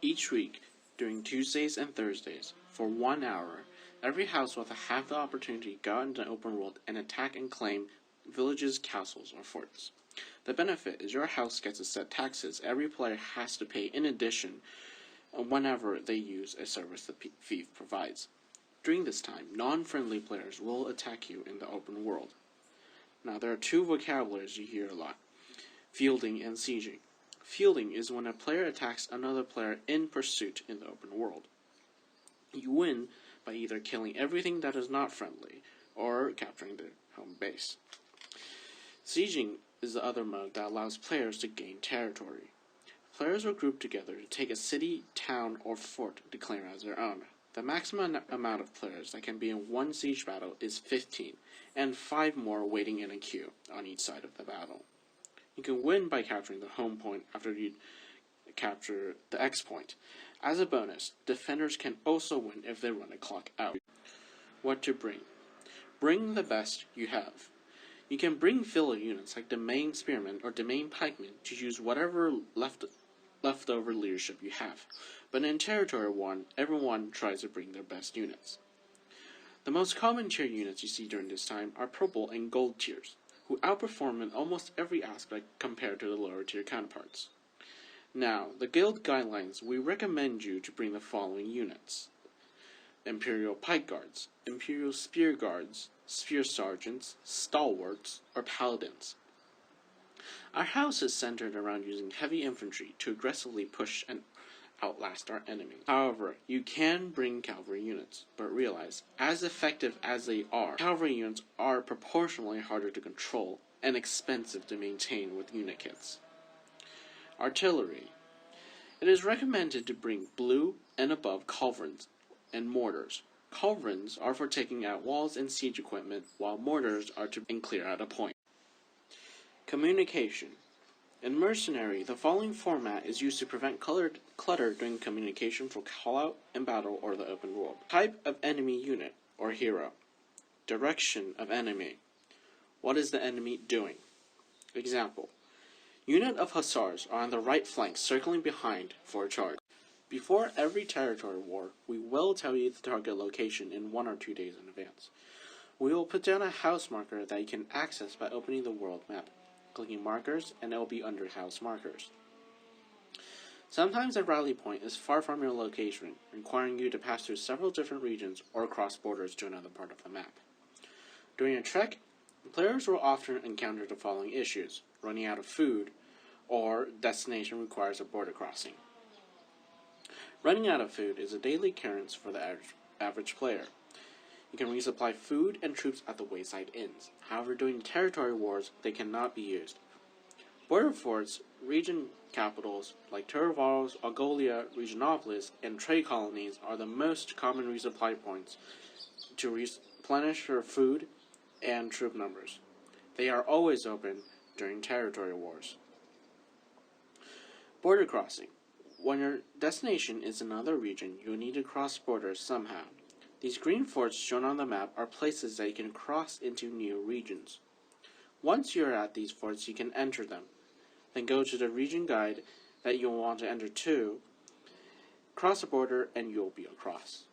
Each week, during Tuesdays and Thursdays, for 1 hour, every house will have the opportunity to go out into the open world and attack and claim villages, castles, or forts. The benefit is your house gets to set taxes every player has to pay in addition whenever they use a service the thief provides. During this time, non-friendly players will attack you in the open world. Now, there are two vocabularies you hear a lot: fielding and sieging. Fielding is when a player attacks another player in pursuit in the open world. You win by either killing everything that is not friendly or capturing their home base. Sieging is the other mode that allows players to gain territory. Players are grouped together to take a city, town, or fort to claim as their own. The maximum amount of players that can be in one siege battle is 15, and 5 more waiting in a queue on each side of the battle. You can win by capturing the home point after you capture the X point. As a bonus, defenders can also win if they run a clock out. What to bring? Bring the best you have. You can bring filler units like Domain Spearmen or Domain Pikemen to use whatever leftover leadership you have, but in Territory 1, everyone tries to bring their best units. The most common tier units you see during this time are purple and gold tiers, who outperform in almost every aspect compared to the lower tier counterparts. Now, the guild guidelines, we recommend you to bring the following units: Imperial Pike Guards, Imperial Spear Guards, Spear Sergeants, Stalwarts, or Paladins. Our house is centered around using heavy infantry to aggressively push and outlast our enemy. However, you can bring cavalry units, but realize, as effective as they are, cavalry units are proportionally harder to control and expensive to maintain with unit kits. Artillery. It is recommended to bring blue and above culverins and mortars. Culverins are for taking out walls and siege equipment, while mortars are to clear out a point. Communication. In Mercenary, the following format is used to prevent clutter during communication for callout in battle or the open world. Type of enemy unit or hero. Direction of enemy. What is the enemy doing? Example: unit of hussars are on the right flank circling behind for a charge. Before every territory war, we will tell you the target location in 1 or 2 days in advance. We will put down a house marker that you can access by opening the world map, clicking markers, and it will be under house markers. Sometimes a rally point is far from your location, requiring you to pass through several different regions or cross borders to another part of the map. During a trek, players will often encounter the following issues: running out of food, or destination requires a border crossing. Running out of food is a daily occurrence for the average player. You can resupply food and troops at the wayside inns. However, during territory wars, they cannot be used. Border forts, region capitals like Turvaros, Algolia, Regionopolis, and trade colonies are the most common resupply points to replenish your food and troop numbers. They are always open during territory wars. Border crossing. When your destination is another region, you will need to cross borders somehow. These green forts shown on the map are places that you can cross into new regions. Once you are at these forts, you can enter them. Then go to the region guide that you'll want to enter to, cross the border, and you'll be across.